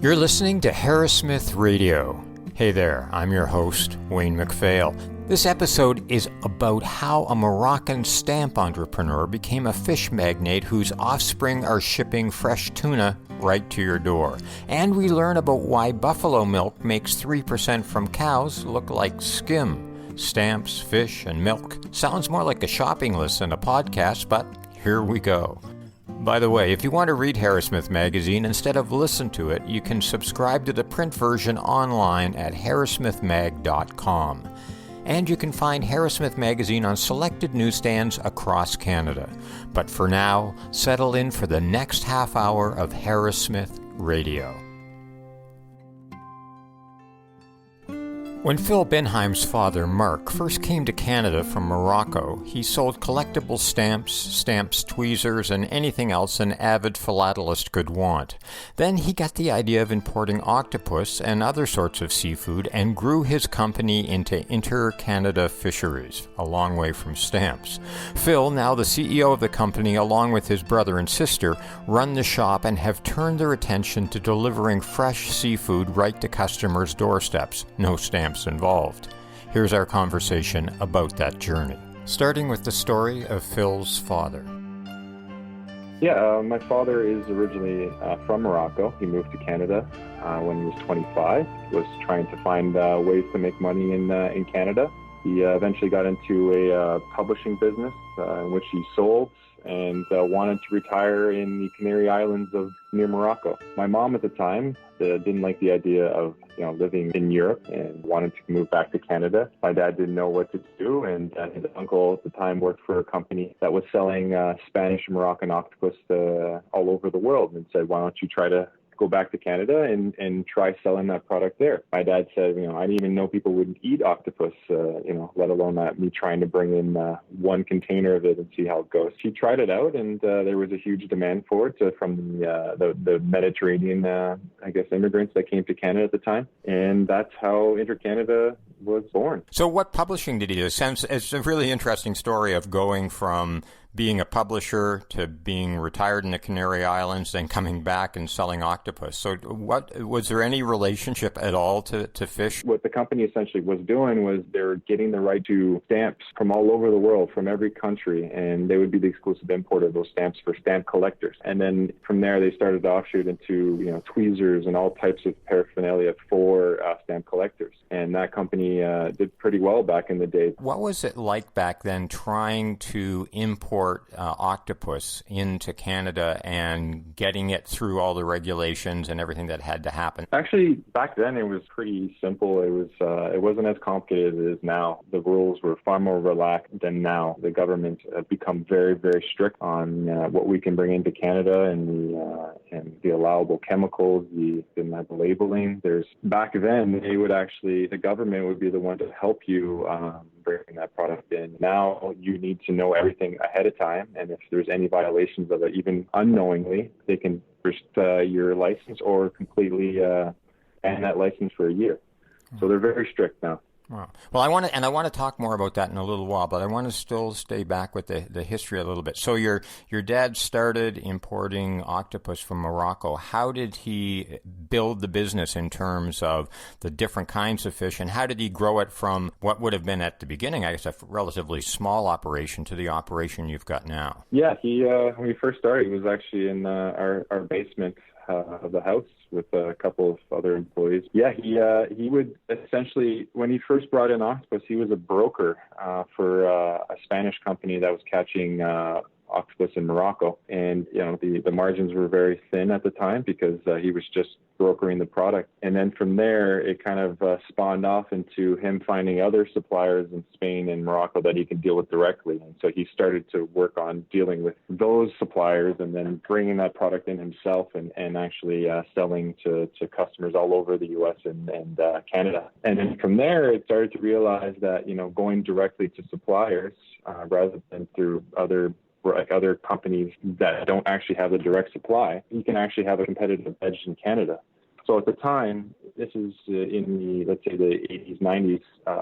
You're listening to Harrowsmith Radio. Hey there, I'm your host, Wayne McPhail. This episode is about how a Moroccan stamp entrepreneur became a fish magnate whose offspring are shipping fresh tuna right to your door. And we learn about why buffalo milk makes 3% from cows look like skim. Stamps, fish, and milk. Sounds more like a shopping list than a podcast, but here we go. By the way, if you want to read Harrowsmith magazine instead of listen to it, you can subscribe to the print version online at harrowsmithmag.com. And you can find Harrowsmith magazine on selected newsstands across Canada. But for now, settle in for the next half hour of Harrowsmith Radio. When Phil Behaim's father, Marc, first came to Canada from Morocco, he sold collectible stamps, tweezers, and anything else an avid philatelist could want. Then he got the idea of importing octopus and other sorts of seafood and grew his company into Inter-Canada Fisheries, a long way from stamps. Phil, now the CEO of the company, along with his brother and sister, run the shop and have turned their attention to delivering fresh seafood right to customers' doorsteps. No stamps involved. Here's our conversation about that journey, starting with the story of Phil's father. My father is originally from Morocco. He moved to Canada when he was 25. He was trying to find ways to make money in Canada. He eventually got into a publishing business in which he sold and wanted to retire in the Canary Islands of near Morocco. My mom at the time didn't like the idea of living in Europe and wanted to move back to Canada. My dad didn't know what to do, and his uncle at the time worked for a company that was selling Spanish and Moroccan octopus all over the world, and said, why don't you try to go back to Canada and try selling that product there. My dad said, I didn't even know people would eat octopus, let alone me trying to bring in one container of it and see how it goes. He tried it out, and there was a huge demand for it from the Mediterranean, immigrants that came to Canada at the time. And that's how Inter-Canada was born. So what publishing did he do? It's a really interesting story of going from being a publisher to being retired in the Canary Islands, then coming back and selling octopus. So was there any relationship at all to fish? What the company essentially was doing was they were getting the right to stamps from all over the world, from every country, and they would be the exclusive importer of those stamps for stamp collectors. And then from there, they started to offshoot into tweezers and all types of paraphernalia for stamp collectors. And that company did pretty well back in the day. What was it like back then trying to import octopus into Canada and getting it through all the regulations and everything that had to happen? Actually, back then it was pretty simple. It wasn't as complicated as it is now. The rules were far more relaxed than now. The government have become very, very strict on what we can bring into Canada and the allowable chemicals, the labeling. Back then the government would be the one to help you bring that product in. Now you need to know everything ahead of time, and if there's any violations of it, even unknowingly, they can restrict your license or completely ban that license for a year. So they're very strict now. Wow. Well, I want to talk more about that in a little while, but I want to still stay back with the history a little bit. So your dad started importing octopus from Morocco. How did he build the business in terms of the different kinds of fish, and how did he grow it from what would have been at the beginning, I guess, a relatively small operation to the operation you've got now? Yeah, when we first started, he was actually in our basement of the house with a couple of other employees. Yeah, he would essentially, when he first brought in octopus, he was a broker for a Spanish company that was catching octopus in Morocco. And, the margins were very thin at the time because he was just brokering the product. And then from there, it kind of spawned off into him finding other suppliers in Spain and Morocco that he could deal with directly. And so he started to work on dealing with those suppliers and then bringing that product in himself and actually selling to customers all over the U.S. and Canada. And then from there, it started to realize that, going directly to suppliers rather than through other companies that don't actually have a direct supply, you can actually have a competitive edge in Canada. So at the time, this is in the, let's say, the 80s, 90s,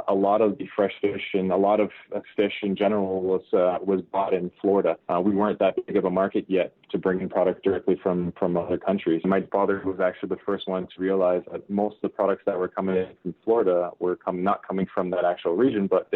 a lot of the fresh fish and a lot of fish in general was bought in Florida. We weren't that big of a market yet to bring in products directly from other countries. My father was actually the first one to realize that most of the products that were coming in from Florida were not coming from that actual region, but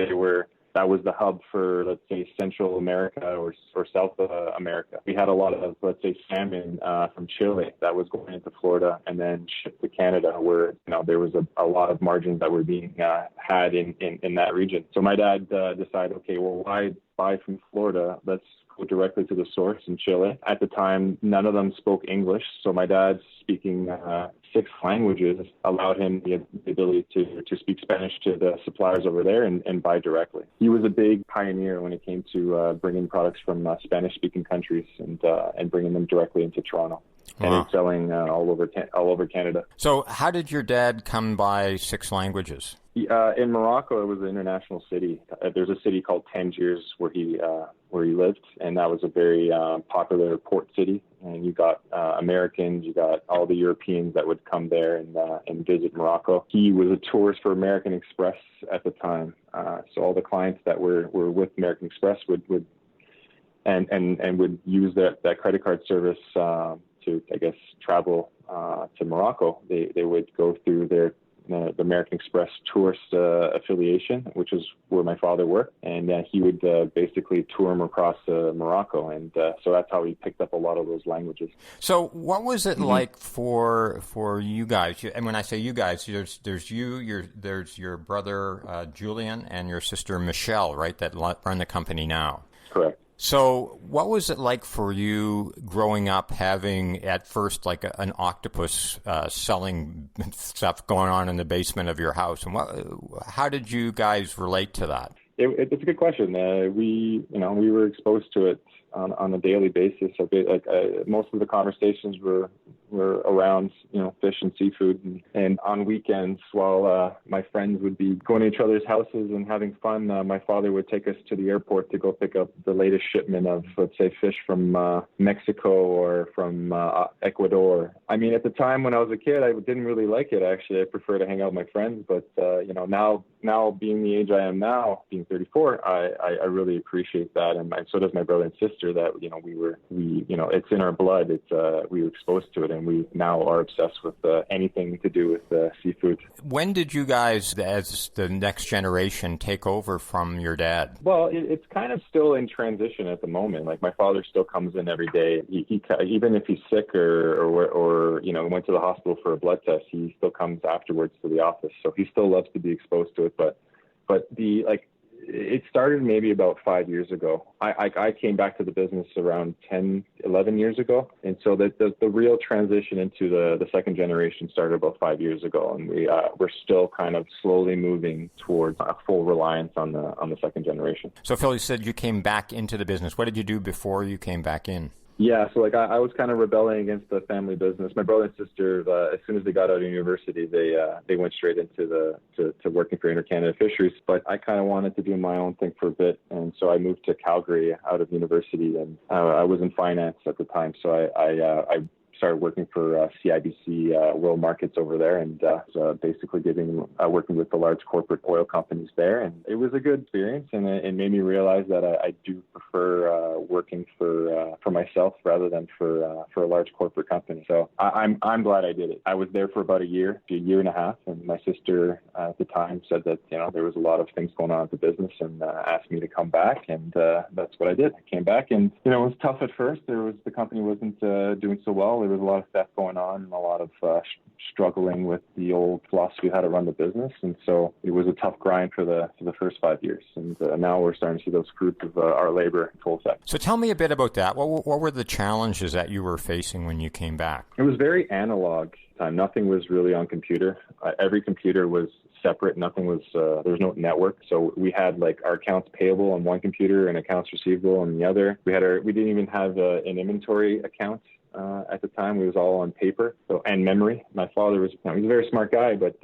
that was the hub for, let's say, Central America or South America. We had a lot of, let's say, salmon from Chile that was going into Florida and then shipped to Canada, where there was a lot of margins that were being had in that region. So my dad decided, okay, well, why buy from Florida? Let's go directly to the source in Chile. At the time, none of them spoke English, so my dad, speaking 6 languages, allowed him the ability to speak Spanish to the suppliers over there and buy directly. He was a big pioneer when it came to bringing products from Spanish-speaking countries and bringing them directly into Toronto. Wow. And selling all over Canada. So how did your dad come by 6 languages? In Morocco, it was an international city. There's a city called Tangiers where he lived, and that was a very popular port city. And you got Americans, you got all the Europeans that would come there and visit Morocco. He was a tourist for American Express at the time, so all the clients that were with American Express would use that credit card service to, I guess, travel to Morocco. They would go through the American Express tourist affiliation, which is where my father worked, and he would basically tour them across Morocco, and so that's how he picked up a lot of those languages. So what was it like for you guys? And when I say you guys, there's your brother Julian and your sister Michelle, right, that run the company now. Correct. So what was it like for you growing up, having at first like an octopus selling stuff going on in the basement of your house? And how did you guys relate to that? It's a good question. We were exposed to it on a daily basis. Most of the conversations were around fish and seafood, and on weekends while my friends would be going to each other's houses and having fun, my father would take us to the airport to go pick up the latest shipment of, let's say, fish from Mexico or from Ecuador. I mean, at the time when I was a kid, I didn't really like it. Actually, I prefer to hang out with my friends, but now being the age I am now, being 34, I really appreciate that, and so does my brother and sister. That it's in our blood. We were exposed to it, and we now are obsessed with anything to do with seafood. When did you guys, as the next generation, take over from your dad? Well, it's kind of still in transition at the moment. Like, my father still comes in every day. He even if he's sick or went to the hospital for a blood test, he still comes afterwards to the office. So he still loves to be exposed to it. But it started maybe about 5 years ago. I came back to the business around 10, 11 years ago. And so the real transition into the second generation started about 5 years ago. And we're still kind of slowly moving towards a full reliance on the second generation. So Phil, you said you came back into the business. What did you do before you came back in? Yeah, so I was kind of rebelling against the family business. My brother and sister, as soon as they got out of university, they went straight into to working for Inter-Canada Fisheries. But I kind of wanted to do my own thing for a bit, and so I moved to Calgary out of university, and I was in finance at the time. So I started working for CIBC World Markets over there, and basically working with the large corporate oil companies there. And it was a good experience, and it made me realize that I do prefer working for myself rather than for a large corporate company. So I'm glad I did it. I was there for about a year and a half, and my sister at the time said that there was a lot of things going on at the business, and asked me to come back, and that's what I did. I came back, and it was tough at first. The company wasn't doing so well. There was a lot of stuff going on and a lot of struggling with the old philosophy of how to run the business, and so it was a tough grind for the first 5 years, and now we're starting to see those fruits of our labor in full effect. So tell me a bit about that. What were the challenges that you were facing when you came back? It was very analog time. Nothing was really on computer. Every computer was separate. Nothing was, there was no network. So we had like our accounts payable on one computer and accounts receivable on the other. We didn't even have an inventory account at the time. It was all on paper and memory. My father was, he's a very smart guy, but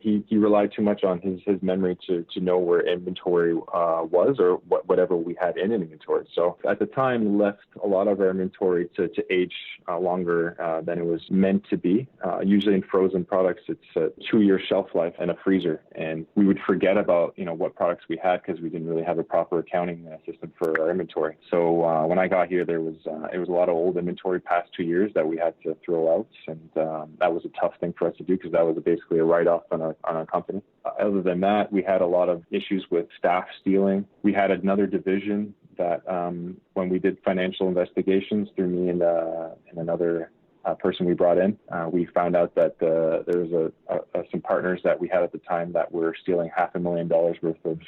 he relied too much on his memory to know where inventory was or whatever we had in inventory. So at the time, left a lot of our inventory to age longer than it was meant to be. Usually in frozen products, it's a 2-year shelf life and a freezer. And we would forget about, what products we had because we didn't really have a proper accounting system for our inventory. So when I got here, it was a lot of old inventory past 2 years that we had to throw out. And that was a tough thing for us to do because that was basically a write-off on our company. Other than that, we had a lot of issues with staff stealing. We had another division that when we did financial investigations through me and another person we brought in, we found out that there was some partners that we had at the time that were stealing $500,000 worth of,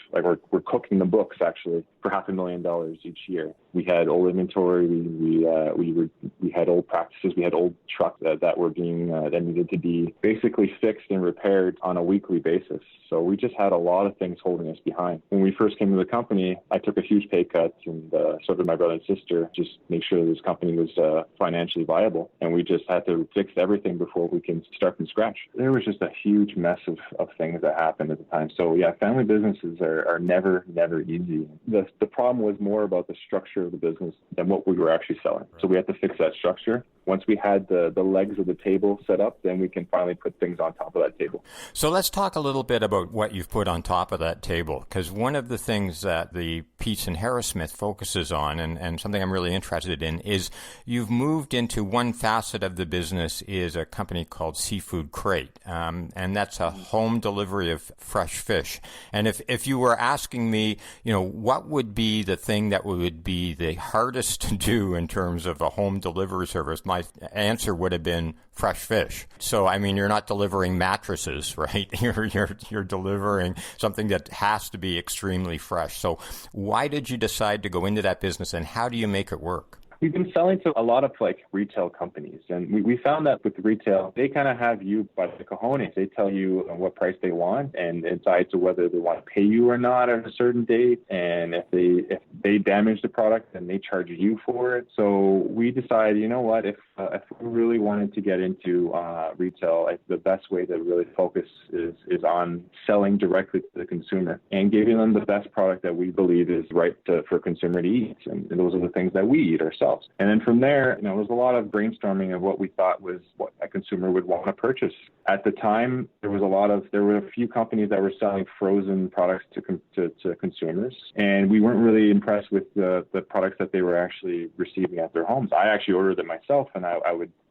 we're cooking the books actually for $500,000 each year. We had old inventory, we had old practices, we had old trucks that were being that needed to be basically fixed and repaired on a weekly basis. So we just had a lot of things holding us behind. When we first came to the company, I took a huge pay cut, and so did my brother and sister, just make sure this company was financially viable. And we just had to fix everything before we can start from scratch. There was just a huge mess of things that happened at the time. So yeah, family businesses are never easy. The problem was more about the structure of the business than what we were actually selling. So we had to fix that structure. Once we had the legs of the table set up, then we can finally put things on top of that table. So let's talk a little bit about what you've put on top of that table, because one of the things that the piece in Harrowsmith focuses on, and something I'm really interested in, is you've moved into one facet of the business is a company called Seafood Crate, and that's a home delivery of fresh fish. And if you were asking me, what would be the thing that would be the hardest to do in terms of a home delivery service, my answer would have been fresh fish. So, you're not delivering mattresses, right? You're delivering something that has to be extremely fresh. So why did you decide to go into that business, and how do you make it work? We've been selling to a lot of retail companies, and we found that with retail, they kind of have you by the cojones. They tell you what price they want and decide to whether they want to pay you or not at a certain date. And if they damage the product, then they charge you for it. So we decided, if we really wanted to get into retail, the best way to really focus is on selling directly to the consumer and giving them the best product that we believe is right for a consumer to eat. And those are the things that we eat ourselves. And then from there, there was a lot of brainstorming of what we thought was what a consumer would want to purchase. At the time, there were a few companies that were selling frozen products to consumers, and we weren't really impressed with the products that they were actually receiving at their homes. I actually ordered them myself, and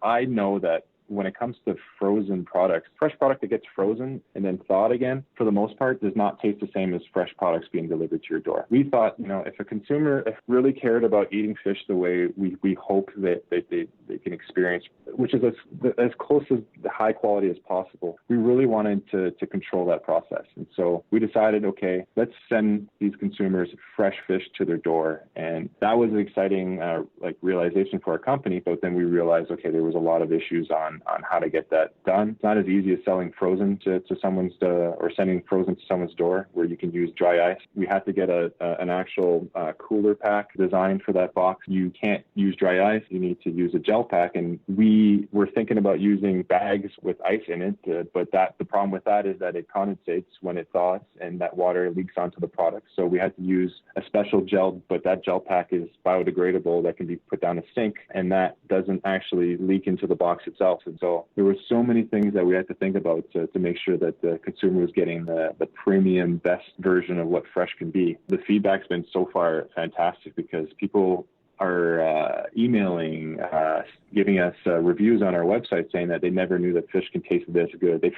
I know that when it comes to frozen products, fresh product that gets frozen and then thawed again, for the most part, does not taste the same as fresh products being delivered to your door. We thought, if a consumer really cared about eating fish the way we hope that they can experience, which is as close as the high quality as possible, we really wanted to control that process. And so we decided, okay, let's send these consumers fresh fish to their door. And that was an exciting realization for our company. But then we realized, okay, there was a lot of issues on how to get that done. It's not as easy as selling frozen to someone's or sending frozen to someone's door where you can use dry ice. We had to get an actual cooler pack designed for that box. You can't use dry ice. You need to use a gel pack. And we were thinking about using bags with ice in it, but the problem with that is that it condensates when it thaws and that water leaks onto the product. So we had to use a special gel, but that gel pack is biodegradable that can be put down a sink, and that doesn't actually leak into the box itself. And so there were so many things that we had to think about to make sure that the consumer was getting the premium, best version of what fresh can be. The feedback's been so far fantastic because people are emailing, giving us reviews on our website saying that they never knew that fish can taste this good. They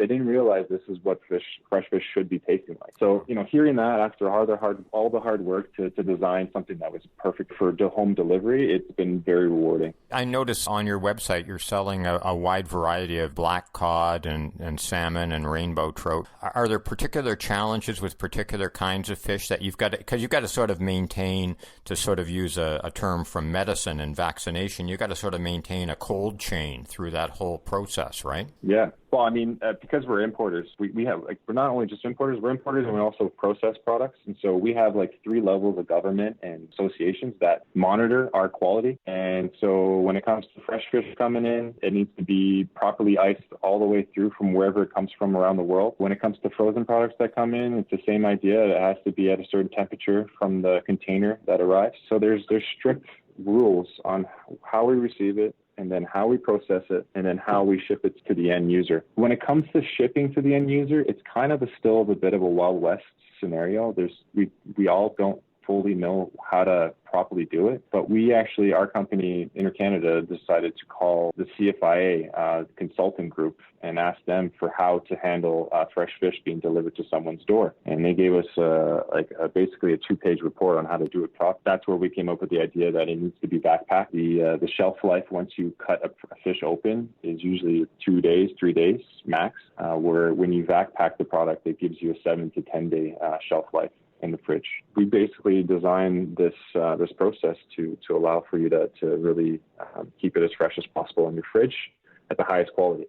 didn't realize this is what fresh fish should be tasting like. So, hearing that after all the hard work to design something that was perfect for home delivery, it's been very rewarding. I noticed on your website you're selling a wide variety of black cod and salmon and rainbow trout. Are there particular challenges with particular kinds of fish that you've got to, because you've got to sort of maintain, to sort of use a term from medicine and vaccination, you've got to sort of maintain a cold chain through that whole process, right? Yeah. Well, I mean, because we're importers, we have, like, we're not only just importers, we're importers and we also process products. And so we have like 3 levels of government and associations that monitor our quality. And so when it comes to fresh fish coming in, it needs to be properly iced all the way through from wherever it comes from around the world. When it comes to frozen products that come in, it's the same idea. It has to be at a certain temperature from the container that arrives. So there's strict rules on how we receive it, and then how we process it, and then how we ship it to the end user. When it comes to shipping to the end user, it's kind of still a bit of a Wild West scenario. We all don't fully know how to properly do it, but we actually, our company, Inter-Canada, decided to call the CFIA consulting group and ask them for how to handle fresh fish being delivered to someone's door. And they gave us basically a 2-page report on how to do it properly. That's where we came up with the idea that it needs to be backpacked. The shelf life once you cut a fish open is usually 2 days, 3 days max, where when you backpack the product, it gives you a 7 to 10 day shelf life in the fridge. We basically designed this process to allow for you to really keep it as fresh as possible in your fridge at the highest quality.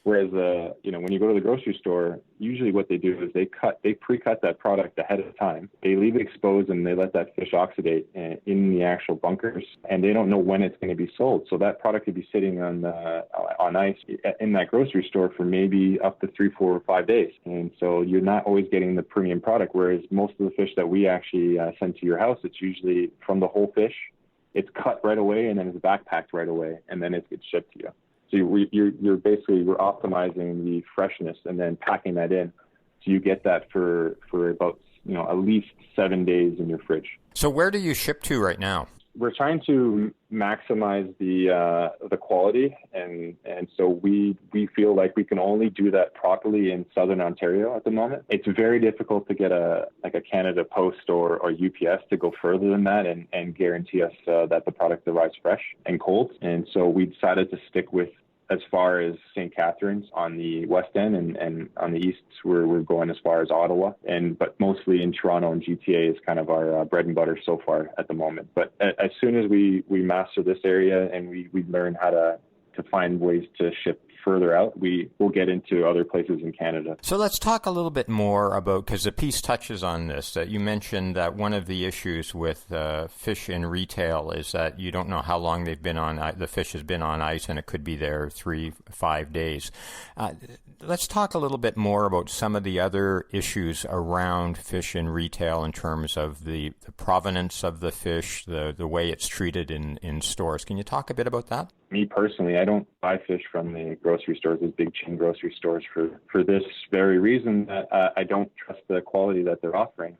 Whereas, when you go to the grocery store, usually what they do is they pre-cut that product ahead of time. They leave it exposed and they let that fish oxidate in the actual bunkers, and they don't know when it's going to be sold. So that product could be sitting on ice in that grocery store for maybe up to 3, 4, or 5 days. And so you're not always getting the premium product, whereas most of the fish that we actually send to your house, it's usually from the whole fish. It's cut right away, and then it's backpacked right away, and then it gets shipped to you. So you're basically, we're optimizing the freshness and then packing that in. So you get that for about, at least 7 days in your fridge. So where do you ship to right now? We're trying to maximize the quality, and so we feel like we can only do that properly in Southern Ontario at the moment. It's very difficult to get a Canada Post or UPS to go further than that and guarantee us that the product arrives fresh and cold. And so we decided to stick with as far as St. Catharines on the west end, and on the east we're going as far as Ottawa, but mostly in Toronto and GTA is kind of our bread and butter so far at the moment. But as soon as we master this area and we learn how to find ways to ship further out, we will get into other places in Canada. So let's talk a little bit more about, because the piece touches on this, that you mentioned that one of the issues with fish in retail is that you don't know how long they've been the fish has been on ice, and it could be there 3-5 days. Let's talk a little bit more about some of the other issues around fish in retail in terms of the provenance of the fish, the way it's treated in stores. Can you talk a bit about that? Me personally, I don't buy fish from the grocery stores, those big chain grocery stores, for this very reason, that I don't trust the quality that they're offering.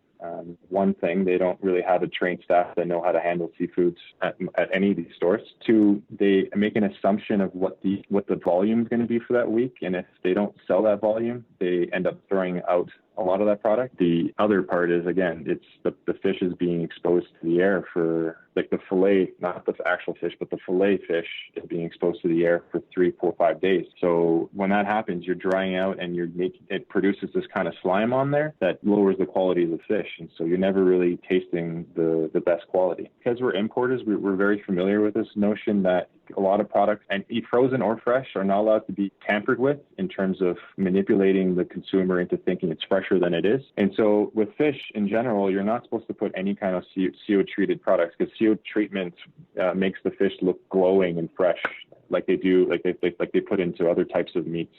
One thing, they don't really have a trained staff that know how to handle seafoods at any of these stores. 2, they make an assumption of what the volume is going to be for that week, and if they don't sell that volume, they end up throwing out a lot of that product. The other part is, again, it's the fish is being exposed to the air for, like, the fillet, not the actual fish, but the fillet fish is being exposed to the air for 3, 4, 5 days. So when that happens, you're drying out and it produces this kind of slime on there that lowers the quality of the fish. And so you're never really tasting the best quality. Because we're importers, we're very familiar with this notion that a lot of products, and frozen or fresh, are not allowed to be tampered with in terms of manipulating the consumer into thinking it's fresher than it is. And so with fish in general, you're not supposed to put any kind of CO-treated products, because CO treatment makes the fish look glowing and fresh, like they do, like they put into other types of meats.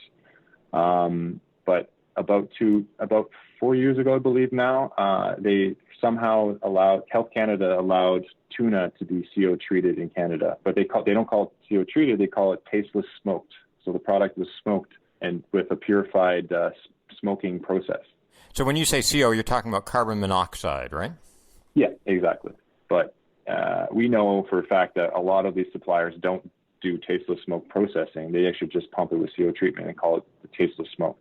But about 4 years ago, I believe now, they somehow Health Canada allowed tuna to be CO treated in Canada, but they don't call it CO treated, they call it tasteless smoked. So the product was smoked and with a purified smoking process. So when you say CO, you're talking about carbon monoxide, right? Yeah, exactly. But we know for a fact that a lot of these suppliers don't do tasteless smoke processing. They actually just pump it with CO treatment and call it the tasteless smoke.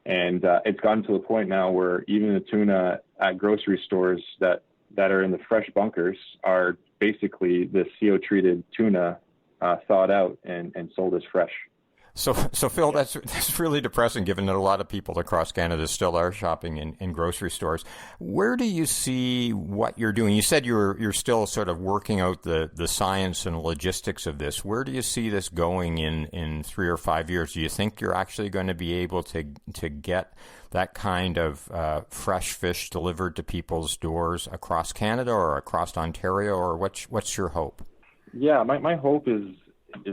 And it's gotten to the point now where even the tuna at grocery stores that are in the fresh bunkers are basically the CO-treated tuna thawed out and sold as fresh. So Phil, that's really depressing, given that a lot of people across Canada still are shopping in grocery stores. Where do you see what you're doing? You said you're still sort of working out the science and logistics of this. Where do you see this going in 3 or 5 years? Do you think you're actually going to be able to get that kind of fresh fish delivered to people's doors across Canada or across Ontario, or what's your hope? Yeah, my hope is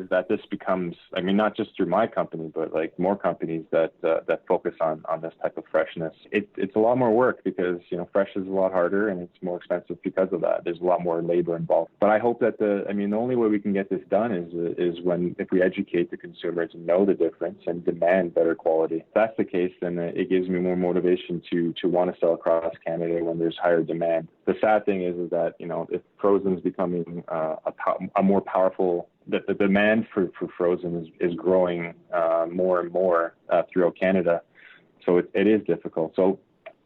that this becomes, I mean, not just through my company, but like more companies that focus on this type of freshness. It's a lot more work because, fresh is a lot harder and it's more expensive because of that. There's a lot more labor involved. But I hope that the only way we can get this done is if we educate the consumers and know the difference and demand better quality. If that's the case, then it gives me more motivation to want to sell across Canada when there's higher demand. The sad thing is that, if frozen is becoming a more powerful, that the demand for frozen is growing more and more throughout Canada. So it is difficult. So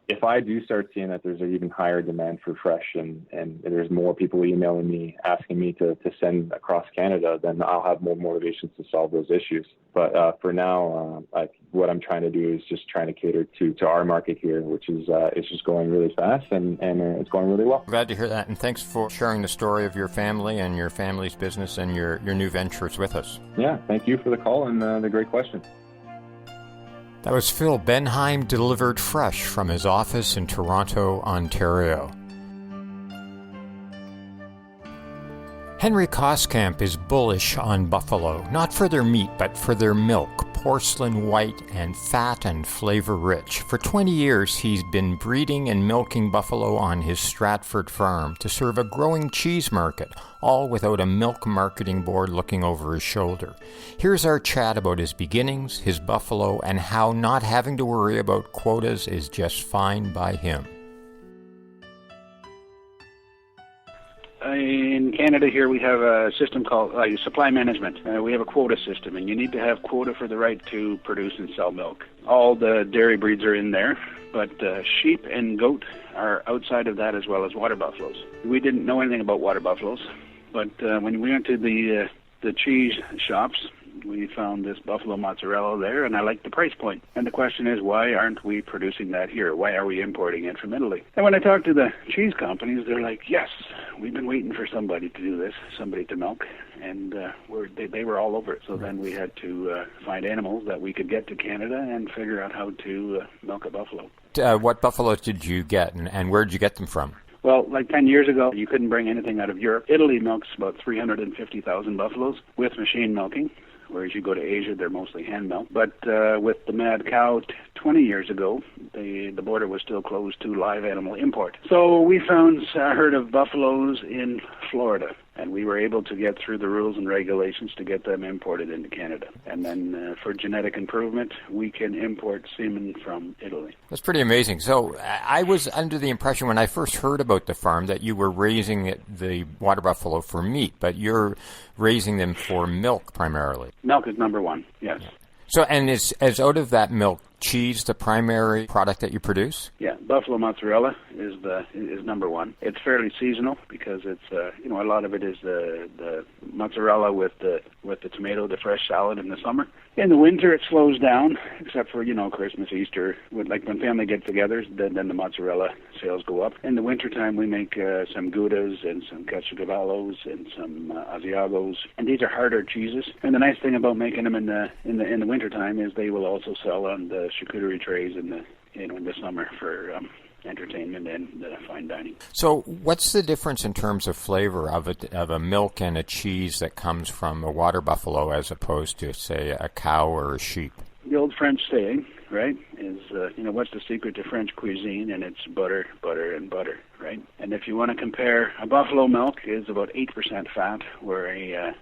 if I do start seeing that there's an even higher demand for fresh and there's more people emailing me, asking me to send across Canada, then I'll have more motivations to solve those issues. But for now, what I'm trying to do is just trying to cater to our market here, which is it's just going really fast and it's going really well. Glad to hear that, and thanks for sharing the story of your family and your family's business and your new ventures with us. Yeah, thank you for the call and the great question. That was Phil Behaim, delivered fresh from his office in Toronto, Ontario. Henry Koskamp is bullish on buffalo, not for their meat, but for their milk, porcelain white and fat and flavor-rich. For 20 years, he's been breeding and milking buffalo on his Stratford farm to serve a growing cheese market, all without a milk marketing board looking over his shoulder. Here's our chat about his beginnings, his buffalo, and how not having to worry about quotas is just fine by him. In Canada here we have a system called supply management. We have a quota system, and you need to have quota for the right to produce and sell milk. All the dairy breeds are in there, but sheep and goat are outside of that, as well as water buffaloes. We didn't know anything about water buffaloes, but when we went to the cheese shops, we found this buffalo mozzarella there, and I liked the price point. And the question is, why aren't we producing that here? Why are we importing it from Italy? And when I talked to the cheese companies, they're like, yes, we've been waiting for somebody to do this, somebody to milk, and they were all over it. So then we had to find animals that we could get to Canada and figure out how to milk a buffalo. What buffaloes did you get, and where did you get them from? Well, like 10 years ago, you couldn't bring anything out of Europe. Italy milks about 350,000 buffaloes with machine milking, whereas you go to Asia, they're mostly hand milked. But with the mad cow 20 years ago, the border was still closed to live animal import. So we found a herd of buffaloes in Florida, and we were able to get through the rules and regulations to get them imported into Canada. And then for genetic improvement, we can import semen from Italy. That's pretty amazing. So I was under the impression when I first heard about the farm that you were raising the water buffalo for meat, but you're raising them for milk primarily. Milk is number one, yes. So, and is out of that milk, cheese the primary product that you produce? Yeah, buffalo mozzarella is number one. It's fairly seasonal because it's a lot of it is the mozzarella with the tomato, the fresh salad in the summer. In the winter it slows down, except for Christmas, Easter. When family get-togethers, then the mozzarella sales go up. In the wintertime we make some Goudas and some Caciocavallos and some Asiagos, and these are harder cheeses. And the nice thing about making them in the wintertime is they will also sell on the charcuterie trays in the summer for entertainment and fine dining. So what's the difference in terms of flavor of a milk and a cheese that comes from a water buffalo as opposed to, say, a cow or a sheep? The old French saying, right, is, what's the secret to French cuisine? And it's butter, butter, and butter, right? And if you want to compare, a buffalo milk is about 8% fat, where a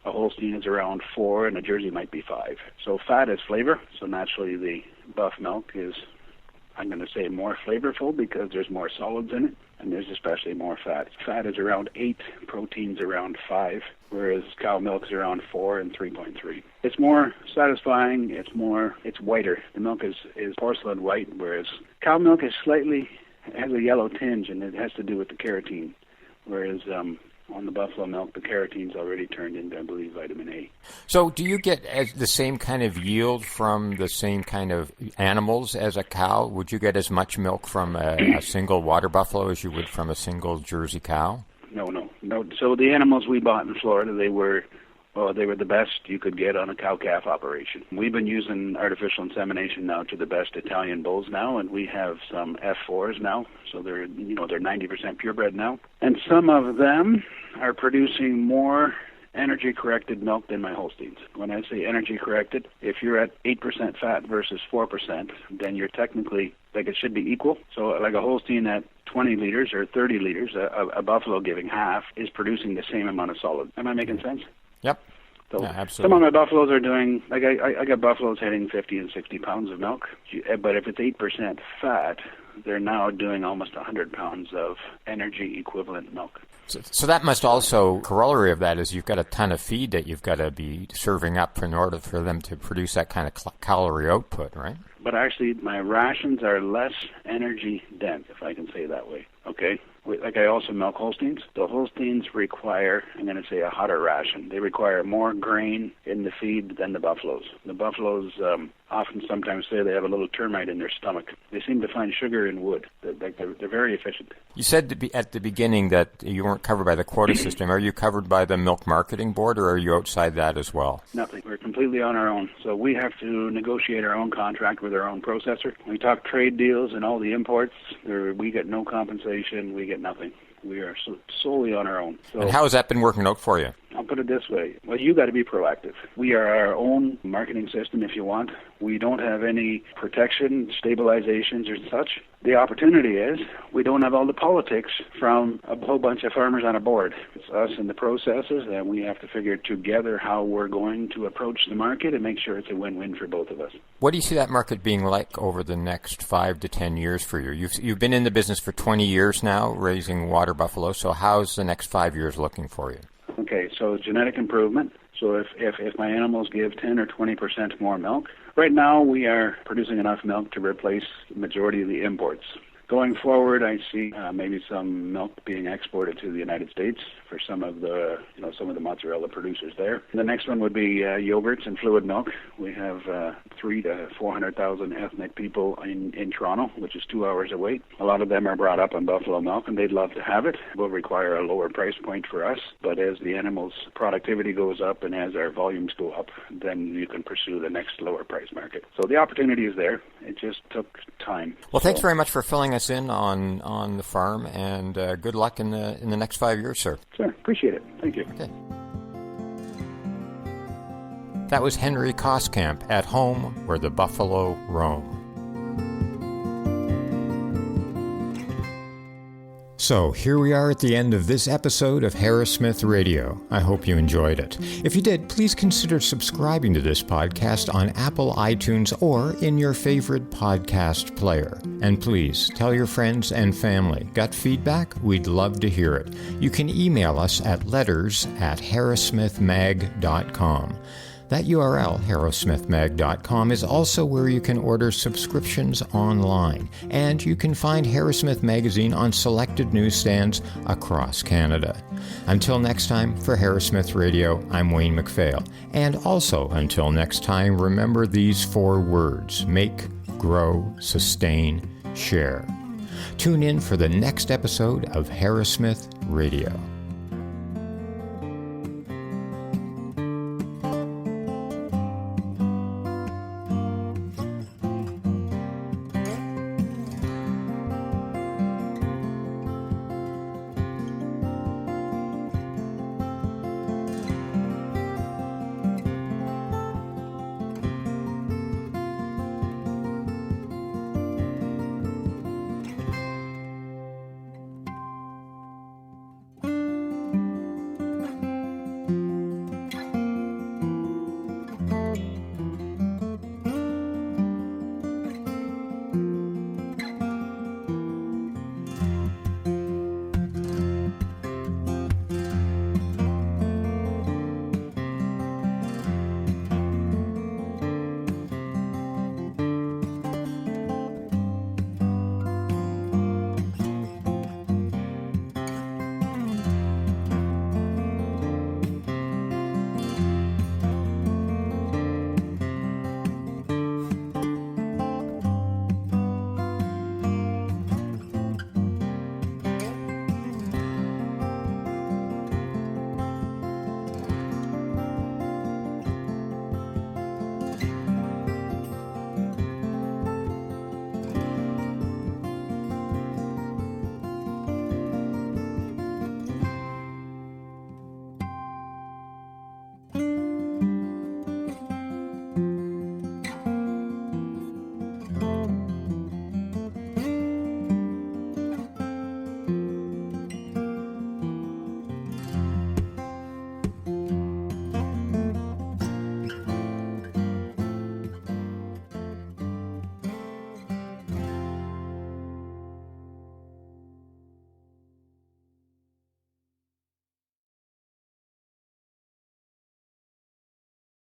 Holstein is around 4, and a Jersey might be 5. So fat is flavor, so naturally the buff milk is, I'm going to say, more flavorful because there's more solids in it, and there's especially more fat. Fat is around 8, protein's around 5, whereas cow milk's around 4 and 3.3. It's more satisfying, it's whiter. The milk is porcelain white, whereas cow milk has a yellow tinge, and it has to do with the carotene. whereas on the buffalo milk, the carotene's already turned into, I believe, vitamin A. So do you get the same kind of yield from the same kind of animals as a cow? Would you get as much milk from a single water buffalo as you would from a single Jersey cow? No. So the animals we bought in Florida, they were the best you could get on a cow-calf operation. We've been using artificial insemination now to the best Italian bulls now, and we have some F4s now. So they're 90% purebred now. And some of them are producing more energy-corrected milk than my Holsteins. When I say energy-corrected, if you're at 8% fat versus 4%, then you're technically, like, it should be equal. So like a Holstein at 20 liters or 30 liters, a buffalo giving half is producing the same amount of solid. Am I making sense? Yep. So yeah, absolutely. Some of my buffaloes are doing, like I got buffaloes hitting 50 and 60 pounds of milk, but if it's 8% fat, they're now doing almost 100 pounds of energy equivalent milk. So that must also, corollary of that is you've got a ton of feed that you've got to be serving up in order for them to produce that kind of calorie output, right? But actually, my rations are less energy dense, if I can say it that way, okay? Like I also milk Holsteins. The Holsteins require, I'm going to say, a hotter ration. They require more grain in the feed than the buffaloes. The buffaloes often sometimes say they have a little termite in their stomach. They seem to find sugar in wood. They're very efficient. You said at the beginning that you weren't covered by the quota system. Are you covered by the Milk Marketing Board, or are you outside that as well? Nothing. We're completely on our own. So we have to negotiate our own contract with our own processor. We talk trade deals and all the imports. We get no compensation. We get nothing. We are solely on our own. So, and how has that been working out for you? I'll put it this way. Well, you got to be proactive. We are our own marketing system, if you want. We don't have any protection, stabilizations, or such. The opportunity is we don't have all the politics from a whole bunch of farmers on a board. It's us and the processes, and we have to figure together how we're going to approach the market and make sure it's a win-win for both of us. What do you see that market being like over the next 5 to 10 years for you? You've been in the business for 20 years now, raising water buffalo, so how's the next 5 years looking for you? Okay, so genetic improvement. So if my animals give 10 or 20% more milk, right now we are producing enough milk to replace the majority of the imports. Going forward, I see maybe some milk being exported to the United States for some of the mozzarella producers there. The next one would be yogurts and fluid milk. We have 300,000 to 400,000 ethnic people in Toronto, which is 2 hours away. A lot of them are brought up on buffalo milk, and they'd love to have it. It will require a lower price point for us, but as the animals' productivity goes up and as our volumes go up, then you can pursue the next lower price market. So the opportunity is there. It just took time. Well, thanks very much for filling us in on the farm, and good luck in the next 5 years, sir. Sure, appreciate it. Thank you. Okay. That was Henry Koskamp at home where the buffalo roam. So, here we are at the end of this episode of Harrowsmith Radio. I hope you enjoyed it. If you did, please consider subscribing to this podcast on Apple iTunes or in your favorite podcast player. And please, tell your friends and family. Got feedback? We'd love to hear it. You can email us at letters@harrowsmithmag.com. That URL, harrowsmithmag.com, is also where you can order subscriptions online, and you can find Harrowsmith Magazine on selected newsstands across Canada. Until next time, for Harrowsmith Radio, I'm Wayne McPhail. And also, until next time, remember these 4 words: make, grow, sustain, share. Tune in for the next episode of Harrowsmith Radio.